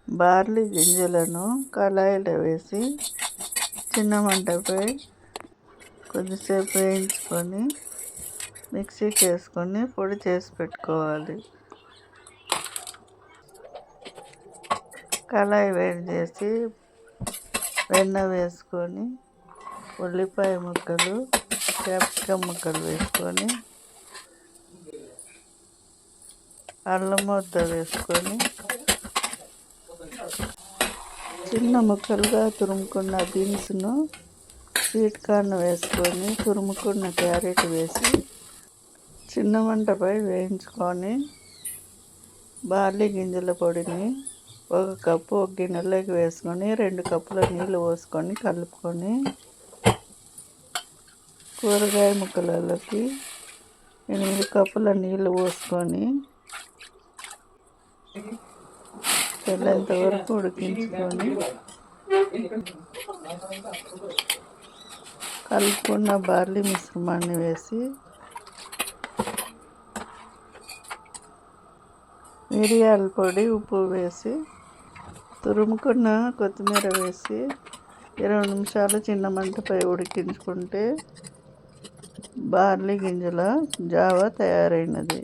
Barley గింజలను కళాయిలో వేసి చిన్న మంటపై కొద్దిసేపు వేయించుకొని మిక్సీకి వేసుకొని పొడి చేసి పెట్టుకోవాలి. కళాయి వేడి చేసి వెన్న వేసుకొని ఉల్లిపాయ ముక్కలు, క్యాప్సికమ్ ముక్కలు వేసుకొని అల్లం ముద్ద వేసుకొని చిన్న ముక్కలుగా తురుముకున్న బీన్స్ను, స్వీట్ కార్న్ వేసుకొని తురుముకున్న క్యారెట్ వేసి చిన్న మంటపై వేయించుకొని బార్లీ గింజల పొడిని 1 కప్పు ఒక గిన్నెలోకి వేసుకొని 2 కప్పుల నీళ్ళు పోసుకొని కలుపుకొని కూరగాయ ముక్కలలోకి 8 కప్పుల నీళ్ళు పోసుకొని తెల్లేంత వరకు ఉడికించుకొని కలుపుకున్న బార్లీ మిశ్రమాన్ని వేసి మిరియాల పొడి, ఉప్పు వేసి తురుముకున్న కొత్తిమీర వేసి 20 నిమిషాలు చిన్న మంటపై ఉడికించుకుంటే బార్లీ గింజల జావ తయారైనది.